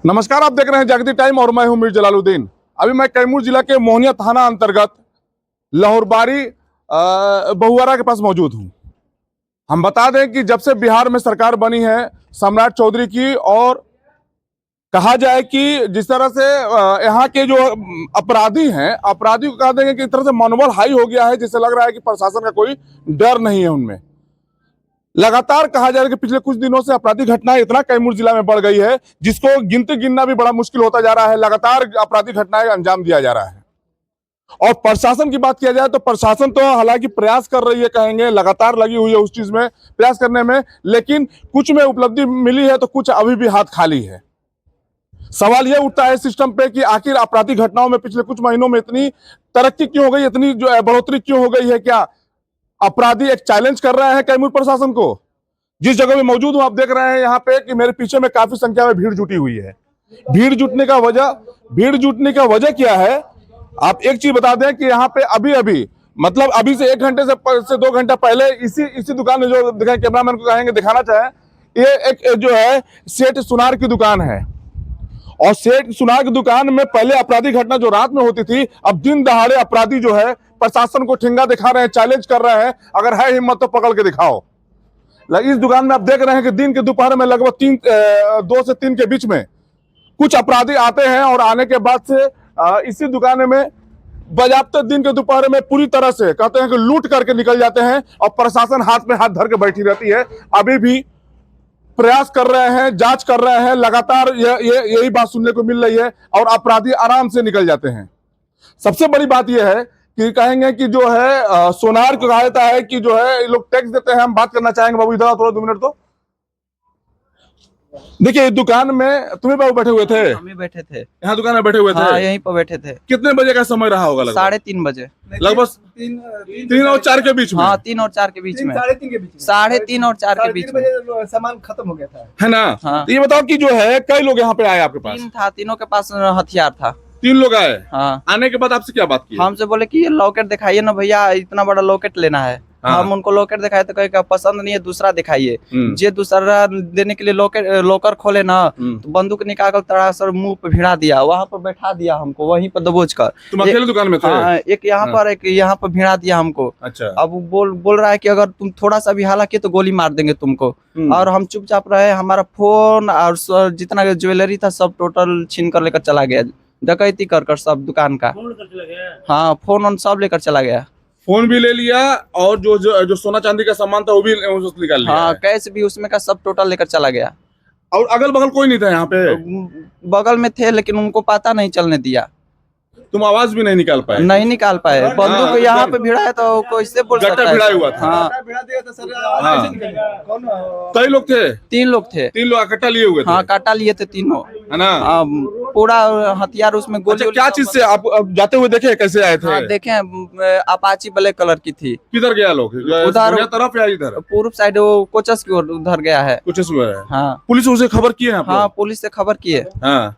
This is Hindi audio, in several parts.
नमस्कार, आप देख रहे हैं जागती टाइम और मैं हूं मीर जलालुद्दीन। अभी मैं कैमूर जिला के मोहनिया थाना अंतर्गत लाहौरबारी बहुआरा के पास मौजूद हूं। हम बता दें कि जब से बिहार में सरकार बनी है सम्राट चौधरी की, और कहा जाए कि जिस तरह से यहाँ के जो अपराधी हैं, अपराधी को कह देंगे कि इस तरह से मनोबल हाई हो गया है, जिससे लग रहा है कि प्रशासन का कोई डर नहीं है उनमें। लगातार कहा जा रहा है कि पिछले कुछ दिनों से आपराधिक घटनाएं इतना कैमूर जिला में बढ़ गई है जिसको गिनती गिनना भी बड़ा मुश्किल होता जा रहा है। लगातार आपराधिक घटनाएं अंजाम दिया जा रहा है। और प्रशासन की बात किया जाए तो प्रशासन तो हालांकि प्रयास कर रही है, कहेंगे लगातार लगी हुई है उस चीज में, प्रयास करने में, लेकिन कुछ में उपलब्धि मिली है तो कुछ अभी भी हाथ खाली है। सवाल यह उठता है सिस्टम पे कि आखिर आपराधिक घटनाओं में पिछले कुछ महीनों में इतनी तरक्की क्यों हो गई, इतनी जो बढ़ोतरी क्यों हो गई है? क्या अपराधी एक चैलेंज कर रहे हैं कैमूर प्रशासन को? जिस जगह में मौजूद हूं आप देख रहे हैं यहाँ पे कि मेरे पीछे में काफी संख्या में भीड़ जुटी हुई है। भीड़ जुटने का वजह क्या है? आप एक चीज बता दें कि यहाँ पे अभी मतलब अभी से 1 घंटे से 2 घंटा पहले इसी दुकान में जो दिखाएं, कैमरामैन को कहेंगे दिखाना चाहे, ये एक जो है सेठ सुनार की दुकान है। और सेठ सुनार की दुकान में पहले आपराधिक घटना जो रात में होती थी, अब दिन दहाड़े अपराधी जो है प्रशासन को ठिंगा दिखा रहे हैं, चैलेंज कर रहे हैं, अगर है हिम्मत तो पकड़ के दिखाओ। इस दुकान में आप देख रहे हैं कि दिन के दोपहर में लगभग 2 से 3 के बीच में कुछ अपराधी आते हैं, और आने के बाद से इसी दुकान में बाजाबते दिन के दोपहर में पूरी तरह से कहते हैं कि लूट करके निकल जाते हैं, और प्रशासन हाथ में हाथ धर के बैठी रहती है। अभी भी प्रयास कर रहे हैं, जांच कर रहे हैं, लगातार यही बात सुनने को मिल रही है, और अपराधी आराम से निकल जाते हैं। सबसे बड़ी बात यह है कि कहेंगे कि जो है सोनार को कहा जाता है कि जो है ये लोग टैक्स देते हैं। हम बात करना चाहेंगे, बाबू इधर थोड़ा 2 मिनट। तो देखिए, इस दुकान में तुम्हें बाबू बैठे हुए थे? हम ही बैठे थे यहाँ दुकान में बैठे हुए थे? हाँ, यहीं पर बैठे थे। कितने बजे का समय रहा होगा? लगभग 3:30 बजे। लगभग 3 और 4 के बीच में। हाँ, 3 और 4 के बीच में। 3:30 के बीच में। 3:30 और 4 के बीच में सामान खत्म हो गया था, है ना? हाँ। तो ये बताओ कि जो है कई लोग यहाँ पे आए आपके पास? 3 था, तीनों के पास हथियार था। 3 लोग आए। हाँ। आने के बाद आपसे क्या बात की? हमसे बोले कि ये लॉकेट दिखाइए ना भैया, इतना बड़ा लॉकेट लेना है। हाँ। हम उनको लॉकेट दिखाए तो कहे पसंद नहीं है, दूसरा दिखाइए। जे दूसरा देने के लिए लॉकर खोले ना, तो बंदूक निकाल कर तड़ासर मुंह पे भिड़ा दिया, वहां पर बैठा दिया हमको वहीं पर दबोच कर। तुम अकेले दुकान में थे? हाँ, एक यहाँ पर एक यहाँ पर भिड़ा दिया हमको। अच्छा। अब बोल रहा है कि अगर तुम थोड़ा सा भी हाला किए तो गोली मार देंगे तुमको। और हम चुपचाप रहे। हमारा फोन और जितना ज्वेलरी था सब टोटल छीन कर लेकर चला गया, डकैती कर सब दुकान का। हाँ, फोन सब लेकर चला गया। फोन भी ले लिया, और जो सोना चांदी का सामान था वो भी निकाल लिया। हाँ, कैश भी उसमें का सब टोटल लेकर चला गया। और अगल बगल कोई नहीं था यहाँ पे? बगल में थे लेकिन उनको पता नहीं चलने दिया। तुम आवाज भी नहीं निकाल पाए? नहीं निकाल पाए। बंदूक यहाँ पे भिड़ा है तो कैसे बोल सकता है? भिड़ा हुआ था। हाँ। कई लोग थे? 3 लोग थे। 3 लोग इकट्ठा लिए हुए थे? हाँ, काटा लिए थे तीनों, है ना? पूरा हथियार उसमें गोली। अच्छा, क्या चीज से आप जाते हुए देखे, कैसे आए थे? हाँ, देखे अपाची ब्लैक कलर की थी। किधर गया लोग? उधर तरफ या इधर? पूर्व साइड वो कोचस की ओर उधर गया है। कुछ हुआ है? हाँ। पुलिस उसे खबर किए आप? हाँ, पुलिस से खबर किए। हाँ।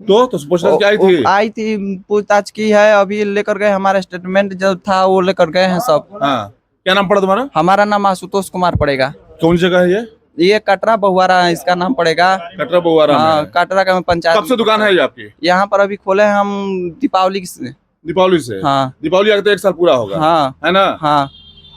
तो पूछताछ क्या आई थी, पूछताछ की है, अभी लेकर गए। हमारा स्टेटमेंट जो था वो लेकर गए हैं सब। हाँ। क्या नाम पड़ा तुम्हारा? हमारा नाम आशुतोष कुमार पड़ेगा। कौन जगह है ये कटरा बहुआरा है, इसका नाम पड़ेगा। कटरा बहुआरा? हाँ, कटरा का पंचायत। कब से दुकान है ये आपकी? यहाँ पर अभी खोले हैं हम दीपावली से। दीपावली से? हाँ। दीपावली आगे तो 1 साल पूरा होगा। हाँ। है ना? हाँ।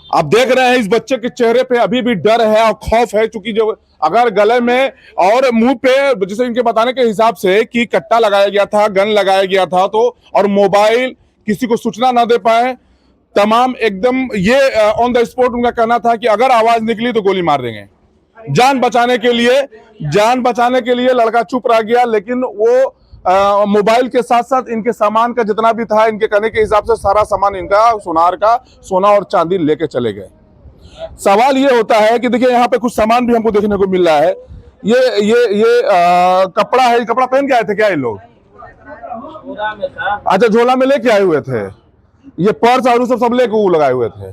आप देख रहे हैं इस बच्चे के चेहरे पे अभी भी डर है और खौफ है, क्योंकि जो अगर गले में और मुंह पे, जैसे इनके बताने के हिसाब से कि कट्टा लगाया गया था, गन लगाया गया था, तो और मोबाइल किसी को सूचना ना दे पाए, तमाम एकदम ये ऑन द स्पॉट उनका कहना था कि अगर आवाज निकली तो गोली मार देंगे। जान बचाने के लिए लड़का चुप रह गया, लेकिन वो मोबाइल के साथ साथ इनके सामान का जितना भी था, इनके कहने के हिसाब से सारा सामान इनका सुनार का सोना और चांदी लेके चले गए। सवाल ये होता है कि देखिए यहाँ पे कुछ सामान भी हमको देखने को मिल रहा है। ये कपड़ा है। कपड़ा पहन के आए थे क्या ये लोग? अच्छा, झोला में लेके आए हुए थे। ये पर्स और सब लेके वो लगाए हुए थे।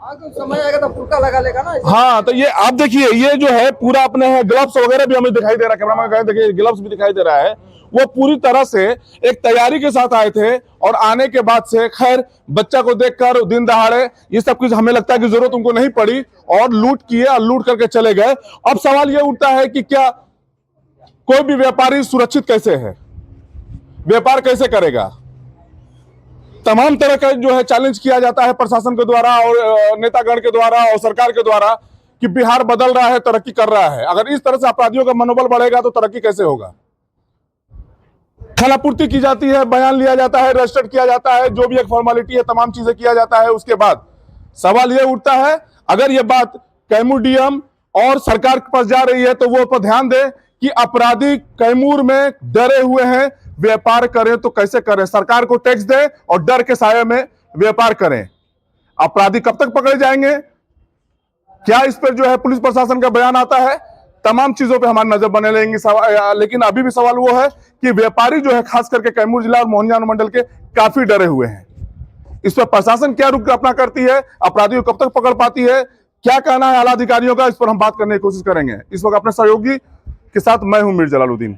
समय आएगा तो फुटका लगा लेगा ना। हाँ, तो ये आप देखिए, ये जो है पूरा अपने है, ग्लव्स वगैरह भी हमें दिखाई दे रहा है। कैमरा में देखिए, ग्लव्स भी दिखाई दे रहा है। वो पूरी तरह से एक तैयारी के साथ आए थे, और आने के बाद से खैर बच्चा को देखकर दिन दहाड़े ये सब कुछ हमें लगता है कि जरूरत उनको नहीं पड़ी, और लूट किए और लूट करके चले गए। अब सवाल ये उठता है कि क्या कोई भी व्यापारी सुरक्षित कैसे है, व्यापार कैसे करेगा। तमाम तरह का जो है चैलेंज किया जाता है प्रशासन के द्वारा और नेतागण के द्वारा और सरकार के द्वारा कि बिहार बदल रहा है, तरक्की कर रहा है। अगर इस तरह से अपराधियों का मनोबल बढ़ेगा तो तरक्की कैसे होगा। खानापूर्ति की जाती है, बयान लिया जाता है, रजिस्टर्ड किया जाता है, जो भी एक फॉर्मेलिटी है तमाम चीजें किया जाता है। उसके बाद सवाल यह उठता है, अगर यह बात कैमूर डीएम और सरकार के पास जा रही है तो वो पर ध्यान दे कि अपराधी कैमूर में डरे हुए हैं, व्यापार करें तो कैसे करें। सरकार को टैक्स दे और डर के साये में व्यापार करें। अपराधी कब तक पकड़े जाएंगे, क्या इस पर जो है पुलिस प्रशासन का बयान आता है, तमाम चीजों पे हमारी नजर बने रहेंगी। लेकिन अभी भी सवाल वो है कि व्यापारी जो है खास करके कैमूर जिला और मोहनिया अनुमंडल के काफी डरे हुए हैं। इस पर प्रशासन क्या रुख अपना करती है, अपराधियों को कब तक पकड़ पाती है, क्या कहना है आला अधिकारियों का, इस पर हम बात करने की कोशिश करेंगे। इस वक्त अपने सहयोगी के साथ मैं हूं मीर जलालुद्दीन।